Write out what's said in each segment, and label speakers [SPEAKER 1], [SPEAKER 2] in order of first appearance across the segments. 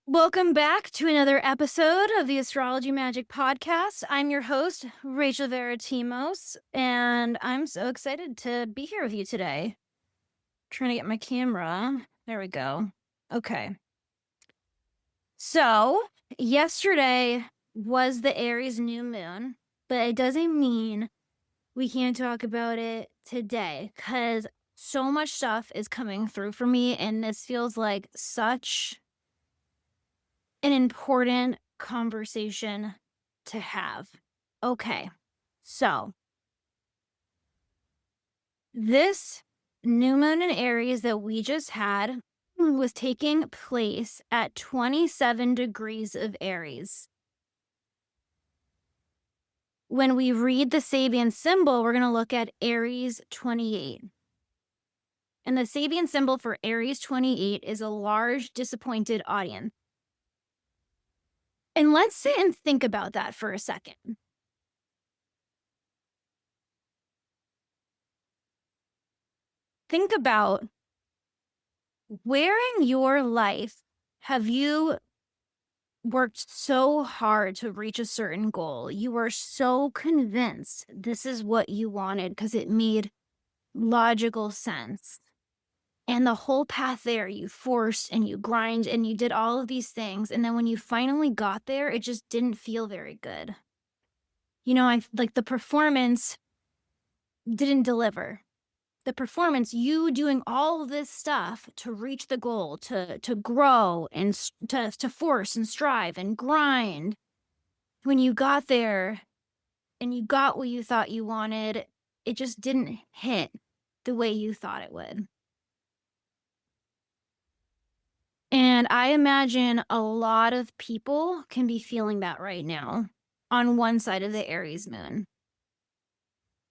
[SPEAKER 1] Welcome back to another episode of the Astrology Magic Podcast. I'm your host, Rachel Veratimos, and I'm so excited to be here with you today. Trying to get my camera. There we go. Okay. So, yesterday was the Aries New Moon, but it doesn't mean we can't talk about it today because so much stuff is coming through for me, and this feels like such an important conversation to have. Okay, so this new moon in Aries that we just had was taking place at 27 degrees of Aries. When we read the Sabian symbol, we're going to look at Aries 28. And the Sabian symbol for Aries 28 is a large, disappointed audience. And let's sit and think about that for a second. Think about where in your life have you worked so hard to reach a certain goal? You were so convinced this is what you wanted because it made logical sense. And the whole path there, you forced and you grind and you did all of these things. And then when you finally got there, it just didn't feel very good. Like the performance didn't deliver. The performance, you doing all of this stuff to reach the goal, to grow and to force and strive and grind. When you got there and you got what you thought you wanted, it just didn't hit the way you thought it would. And I imagine a lot of people can be feeling that right now on one side of the Aries moon.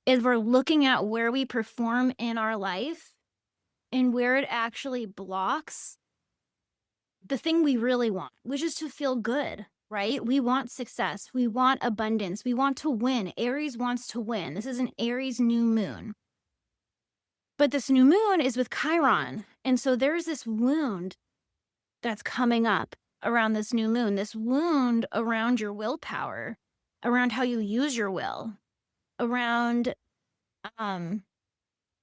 [SPEAKER 1] If we're looking at where we perform in our life and where it actually blocks the thing we really want, which is to feel good, right? We want success. We want abundance. We want to win. Aries wants to win. This is an Aries new moon. But this new moon is with Chiron. And so there's this wound that's coming up around this new moon, this wound around your willpower, around how you use your will, around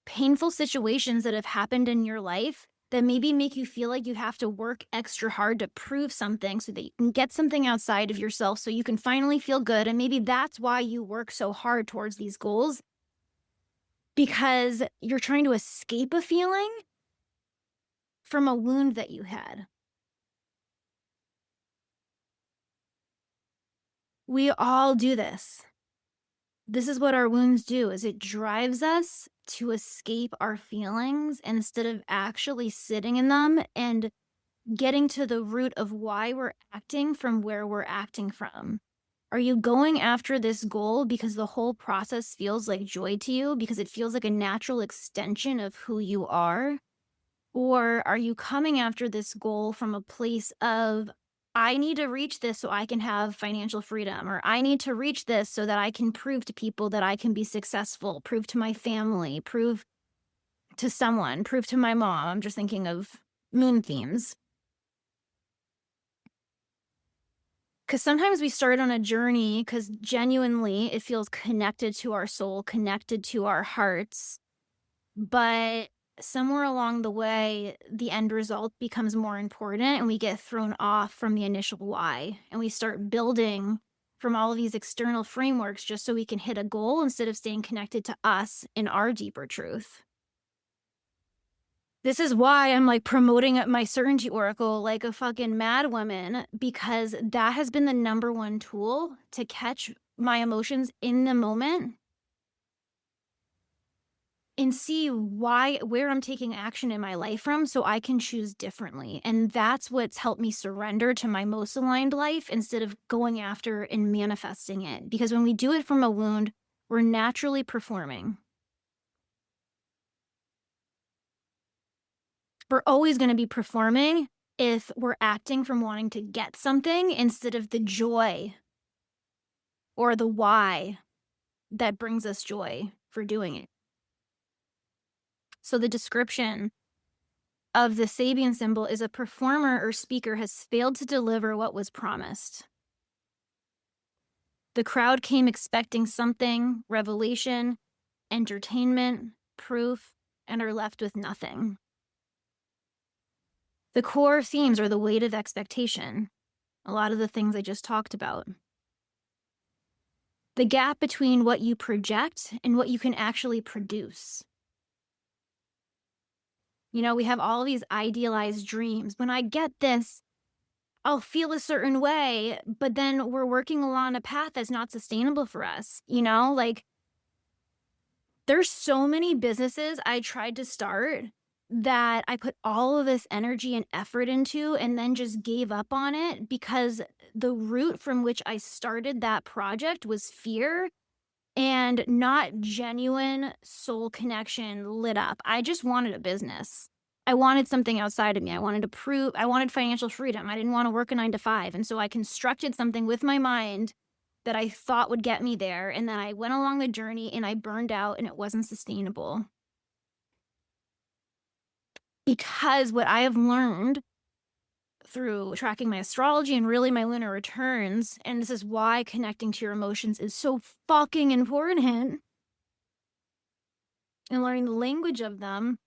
[SPEAKER 1] painful situations that have happened in your life that maybe make you feel like you have to work extra hard to prove something so that you can get something outside of yourself so you can finally feel good. And maybe that's why you work so hard towards these goals, because you're trying to escape a feeling from a wound that you had. We all do this. This is what our wounds do, is it drives us to escape our feelings instead of actually sitting in them and getting to the root of why we're acting from where we're acting from. Are you going after this goal because the whole process feels like joy to you, because it feels like a natural extension of who you are? Or are you coming after this goal from a place of, I need to reach this so I can have financial freedom, or I need to reach this so that I can prove to people that I can be successful, prove to my family, prove to someone, prove to my mom. I'm just thinking of moon themes. Because sometimes we start on a journey because genuinely it feels connected to our soul, connected to our hearts. But somewhere along the way, the end result becomes more important and we get thrown off from the initial why. And we start building from all of these external frameworks just so we can hit a goal instead of staying connected to us and our deeper truth. This is why I'm like promoting my certainty oracle like a fucking mad woman, because that has been the number one tool to catch my emotions in the moment and see where I'm taking action in my life from so I can choose differently. And that's what's helped me surrender to my most aligned life instead of going after and manifesting it. Because when we do it from a wound, we're naturally performing. We're always going to be performing if we're acting from wanting to get something instead of the joy or the why that brings us joy for doing it. So the description of the Sabian symbol is a performer or speaker has failed to deliver what was promised. The crowd came expecting something, revelation, entertainment, proof, and are left with nothing. The core themes are the weight of expectation, a lot of the things I just talked about. The gap between what you project and what you can actually produce. You know, we have all these idealized dreams. When I get this, I'll feel a certain way, but then we're working along a path that's not sustainable for us. You know, like there's so many businesses I tried to start that I put all of this energy and effort into and then just gave up on it because the root from which I started that project was fear and not genuine soul connection lit up. I just wanted a business. I wanted something outside of me. I wanted financial freedom. I didn't want to work a 9 to 5. And so I constructed something with my mind that I thought would get me there. And then I went along the journey and I burned out and it wasn't sustainable. Because what I have learned through tracking my astrology and really my lunar returns, and this is why connecting to your emotions is so fucking important, and learning the language of them,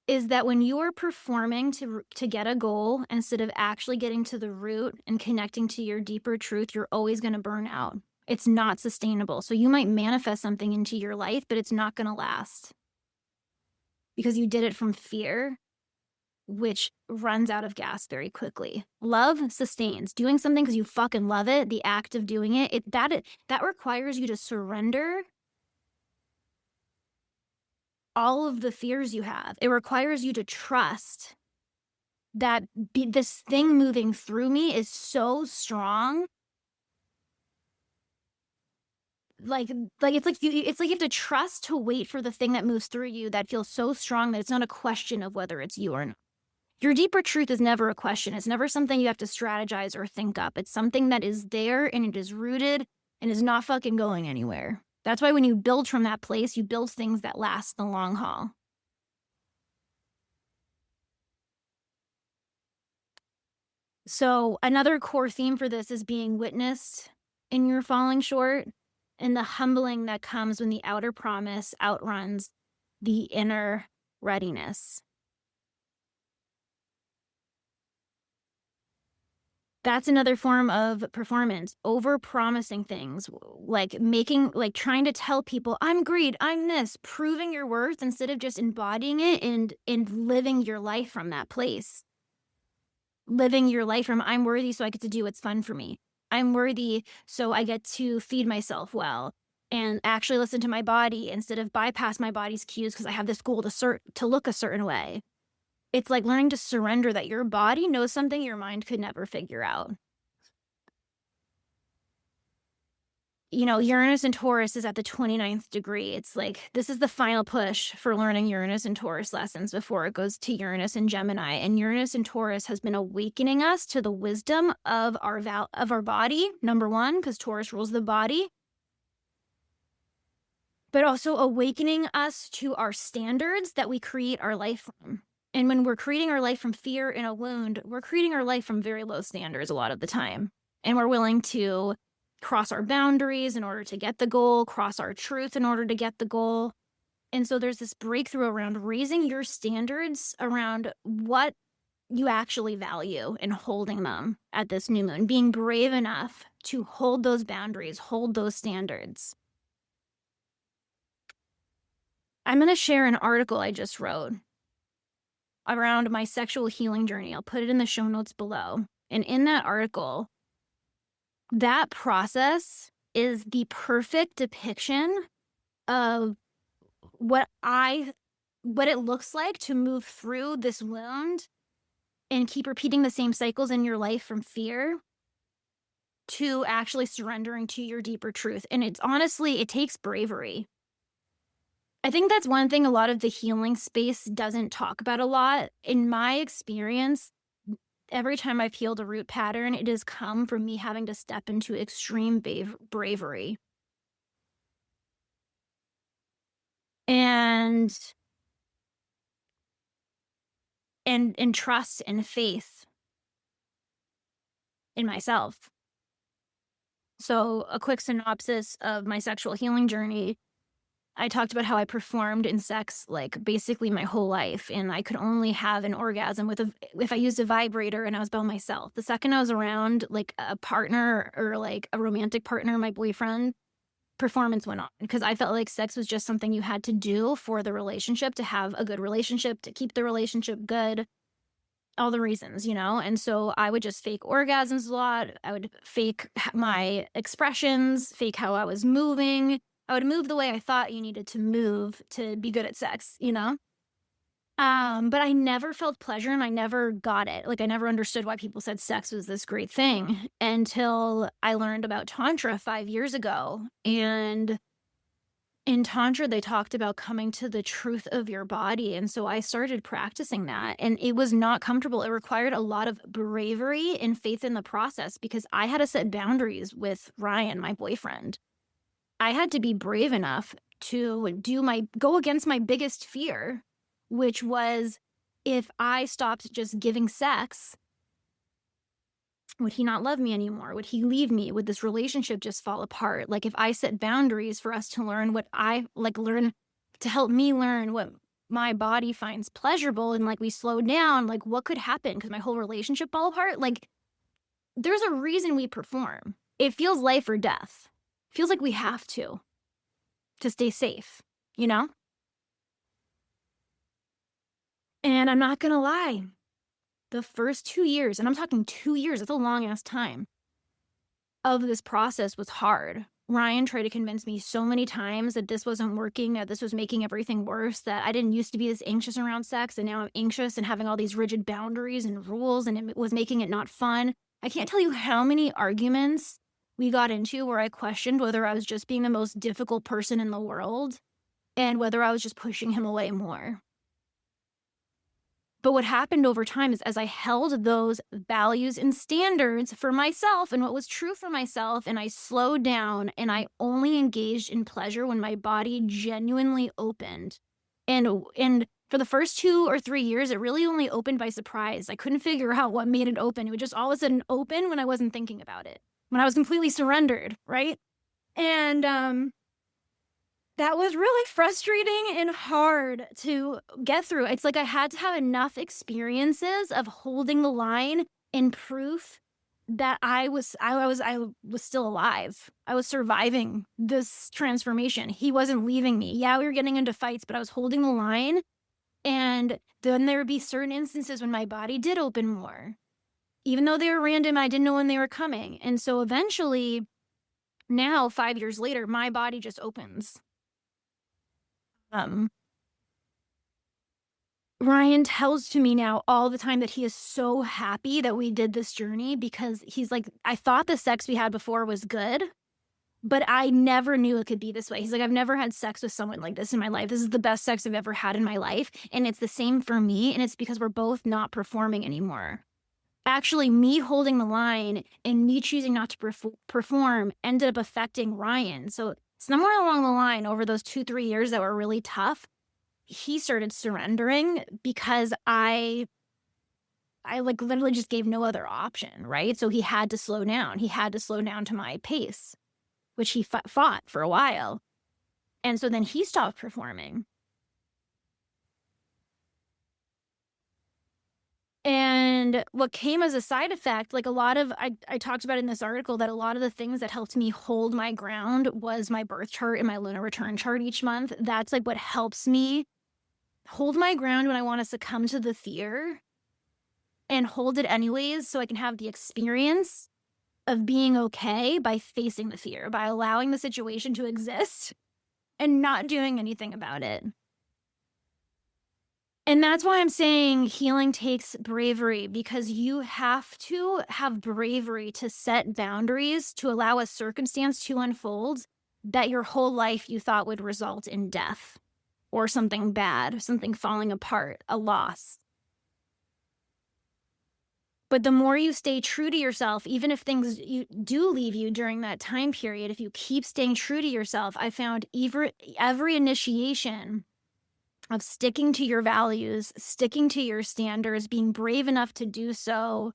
[SPEAKER 1] is that when you are performing to get a goal instead of actually getting to the root and connecting to your deeper truth, you're always going to burn out. It's not sustainable. So you might manifest something into your life, but it's not going to last because you did it from fear, which runs out of gas very quickly. Love sustains. Doing something because you fucking love it, the act of doing it, that requires you to surrender all of the fears you have. It requires you to trust that this thing moving through me is so strong. Like it's like you have to trust to wait for the thing that moves through you that feels so strong that it's not a question of whether it's you or not. Your deeper truth is never a question. It's never something you have to strategize or think up. It's something that is there and it is rooted and is not fucking going anywhere. That's why when you build from that place, you build things that last the long haul. So another core theme for this is being witnessed in your falling short and the humbling that comes when the outer promise outruns the inner readiness. That's another form of performance, over-promising things, like trying to tell people, I'm great, I'm this, proving your worth instead of just embodying it and living your life from that place. Living your life from, I'm worthy so I get to do what's fun for me. I'm worthy so I get to feed myself well and actually listen to my body instead of bypass my body's cues because I have this goal to look a certain way. It's like learning to surrender that your body knows something your mind could never figure out. You know, Uranus and Taurus is at the 29th degree. It's like, this is the final push for learning Uranus and Taurus lessons before it goes to Uranus and Gemini. And Uranus and Taurus has been awakening us to the wisdom of our body, number one, because Taurus rules the body, but also awakening us to our standards that we create our life from. And when we're creating our life from fear and a wound, we're creating our life from very low standards a lot of the time. And we're willing to cross our boundaries in order to get the goal, cross our truth in order to get the goal. And so there's this breakthrough around raising your standards around what you actually value and holding them at this new moon, being brave enough to hold those boundaries, hold those standards. I'm going to share an article I just wrote around my sexual healing journey. I'll put it in the show notes below. And in that article, that process is the perfect depiction of what it looks like to move through this wound and keep repeating the same cycles in your life from fear to actually surrendering to your deeper truth. And it takes bravery. I think that's one thing a lot of the healing space doesn't talk about a lot. In my experience, every time I've healed a root pattern, it has come from me having to step into extreme bravery. And and trust and faith in myself. So, a quick synopsis of my sexual healing journey. I talked about how I performed in sex like basically my whole life, and I could only have an orgasm if I used a vibrator and I was by myself. The second I was around like a partner or like a romantic partner, my boyfriend, performance went on because I felt like sex was just something you had to do for the relationship to have a good relationship, to keep the relationship good, all the reasons, you know? And so I would just fake orgasms a lot. I would fake my expressions, fake how I was moving. I would move the way I thought you needed to move to be good at sex, you know? But I never felt pleasure and I never got it. Like I never understood why people said sex was this great thing until I learned about Tantra 5 years ago. And in Tantra, they talked about coming to the truth of your body. And so I started practicing that. And it was not comfortable. It required a lot of bravery and faith in the process because I had to set boundaries with Ryan, my boyfriend. I had to be brave enough to go against my biggest fear, which was if I stopped just giving sex, would he not love me anymore? Would he leave me? Would this relationship just fall apart? Like if I set boundaries for us to learn learn to help me learn what my body finds pleasurable and like we slow down, like what could happen? Because my whole relationship fall apart. Like there's a reason we perform. It feels life or death. It feels like we have to stay safe, you know? And I'm not gonna lie, the first 2 years, and I'm talking 2 years, that's a long ass time, of this process was hard. Ryan tried to convince me so many times that this wasn't working, that this was making everything worse, that I didn't used to be this anxious around sex, and now I'm anxious and having all these rigid boundaries and rules, and it was making it not fun. I can't tell you how many arguments we got into where I questioned whether I was just being the most difficult person in the world and whether I was just pushing him away more. But what happened over time is as I held those values and standards for myself and what was true for myself, and I slowed down and I only engaged in pleasure when my body genuinely opened. And for the first 2 or 3 years, it really only opened by surprise. I couldn't figure out what made it open. It would just all of a sudden open when I wasn't thinking about it, when I was completely surrendered, right? And that was really frustrating and hard to get through. It's like I had to have enough experiences of holding the line and proof that I was still alive. I was surviving this transformation. He wasn't leaving me. Yeah, we were getting into fights, but I was holding the line. And then there would be certain instances when my body did open more. Even though they were random, I didn't know when they were coming. And so eventually, now 5 years later, my body just opens. Ryan tells to me now all the time that he is so happy that we did this journey because he's like, I thought the sex we had before was good, but I never knew it could be this way. He's like, I've never had sex with someone like this in my life. This is the best sex I've ever had in my life. And it's the same for me. And it's because we're both not performing anymore. Actually, me holding the line and me choosing not to perform ended up affecting Ryan. So somewhere along the line, over those 2-3 years that were really tough, he started surrendering because I like literally just gave no other option, right? So he had to slow down. He had to slow down to my pace, which he fought for a while. And so then he stopped performing. And what came as a side effect, like I talked about in this article that a lot of the things that helped me hold my ground was my birth chart and my lunar return chart each month. That's like what helps me hold my ground when I want to succumb to the fear and hold it anyways so I can have the experience of being okay by facing the fear, by allowing the situation to exist and not doing anything about it. And that's why I'm saying healing takes bravery, because you have to have bravery to set boundaries to allow a circumstance to unfold that your whole life you thought would result in death or something bad, something falling apart, a loss. But the more you stay true to yourself, even if things do leave you during that time period, if you keep staying true to yourself, I found every initiation of sticking to your values, sticking to your standards, being brave enough to do so,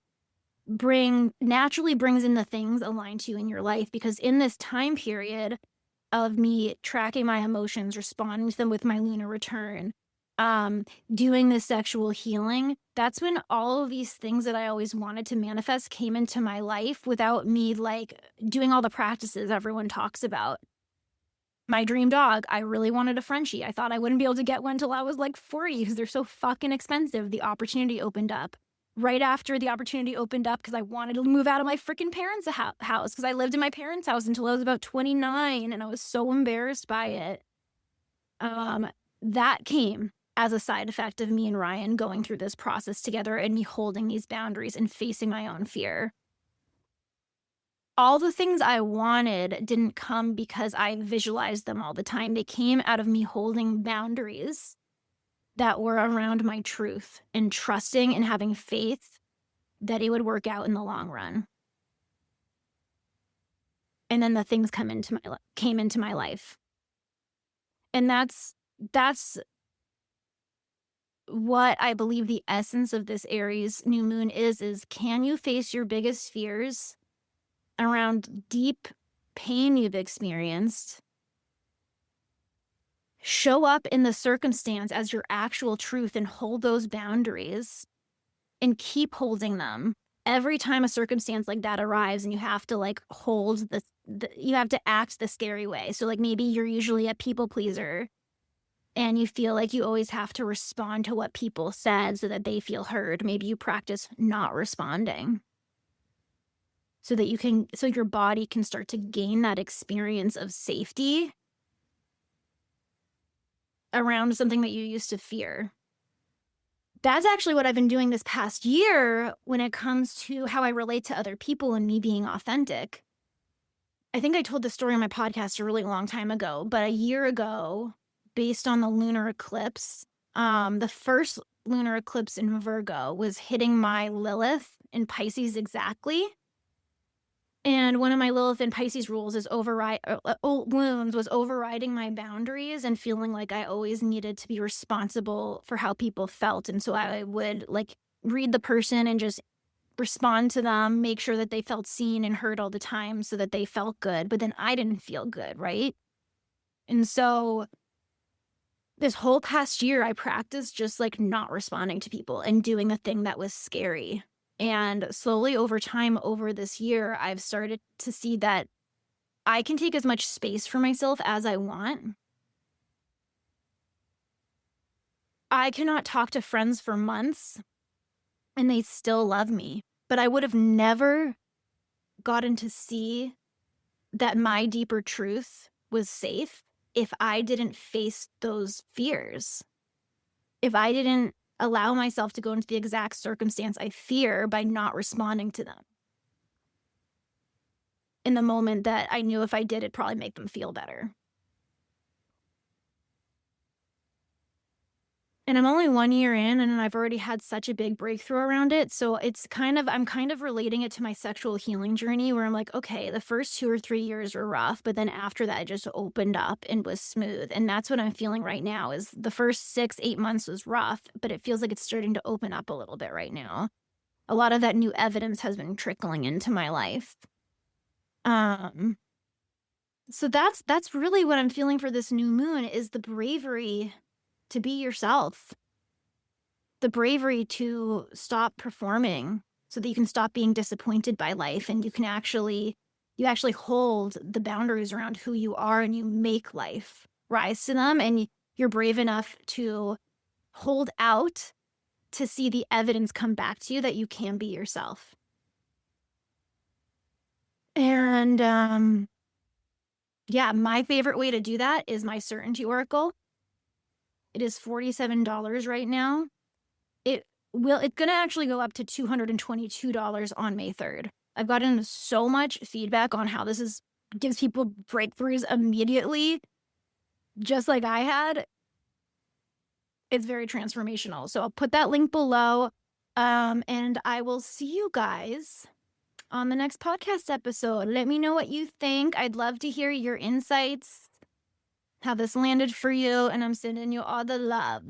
[SPEAKER 1] naturally brings in the things aligned to you in your life. Because in this time period of me tracking my emotions, responding to them with my lunar return, doing this sexual healing, that's when all of these things that I always wanted to manifest came into my life without me like doing all the practices everyone talks about. My dream dog, I really wanted a Frenchie. I thought I wouldn't be able to get one till I was like 40 because they're so fucking expensive. The opportunity opened up. Right after the opportunity opened up, because I wanted to move out of my freaking parents' house, because I lived in my parents' house until I was about 29, and I was so embarrassed by it. That came as a side effect of me and Ryan going through this process together and me holding these boundaries and facing my own fear. All the things I wanted didn't come because I visualized them all the time. They came out of me holding boundaries that were around my truth and trusting and having faith that it would work out in the long run. And then the things came into my life. And that's what I believe the essence of this Aries new moon is can you face your biggest fears around deep pain you've experienced, show up in the circumstance as your actual truth and hold those boundaries and keep holding them every time a circumstance like that arrives, and you have to like hold you have to act the scary way. So like maybe you're usually a people pleaser and you feel like you always have to respond to what people said so that they feel heard. Maybe you practice not responding so that so your body can start to gain that experience of safety around something that you used to fear. That's actually what I've been doing this past year when it comes to how I relate to other people and me being authentic. I think I told this story on my podcast a really long time ago, but a year ago, based on the lunar eclipse, the first lunar eclipse in Virgo was hitting my Lilith in Pisces exactly. And one of my Lilith and Pisces rules is wounds was overriding my boundaries and feeling like I always needed to be responsible for how people felt. And so I would like read the person and just respond to them, make sure that they felt seen and heard all the time so that they felt good. But then I didn't feel good, right? And so this whole past year, I practiced just like not responding to people and doing the thing that was scary. And slowly over time, over this year, I've started to see that I can take as much space for myself as I want. I cannot talk to friends for months and they still love me. But I would have never gotten to see that my deeper truth was safe if I didn't face those fears. If I didn't allow myself to go into the exact circumstance I fear by not responding to them in the moment that I knew if I did, it'd probably make them feel better. And I'm only 1 year in and I've already had such a big breakthrough around it. So I'm kind of relating it to my sexual healing journey where I'm like, okay, the first 2 or 3 years were rough, but then after that, it just opened up and was smooth. And that's what I'm feeling right now is the first 6-8 months was rough, but it feels like it's starting to open up a little bit right now. A lot of that new evidence has been trickling into my life. So that's really what I'm feeling for this new moon is the bravery to be yourself. The bravery to stop performing so that you can stop being disappointed by life and you actually hold the boundaries around who you are and you make life rise to them and you're brave enough to hold out to see the evidence come back to you that you can be yourself. And yeah, my favorite way to do that is my Certainty Oracle. It is $47 right now. It's going to actually go up to $222 on May 3rd. I've gotten so much feedback on how this gives people breakthroughs immediately, just like I had. It's very transformational. So I'll put that link below. And I will see you guys on the next podcast episode. Let me know what you think. I'd love to hear your insights. how this landed for you, and I'm sending you all the love.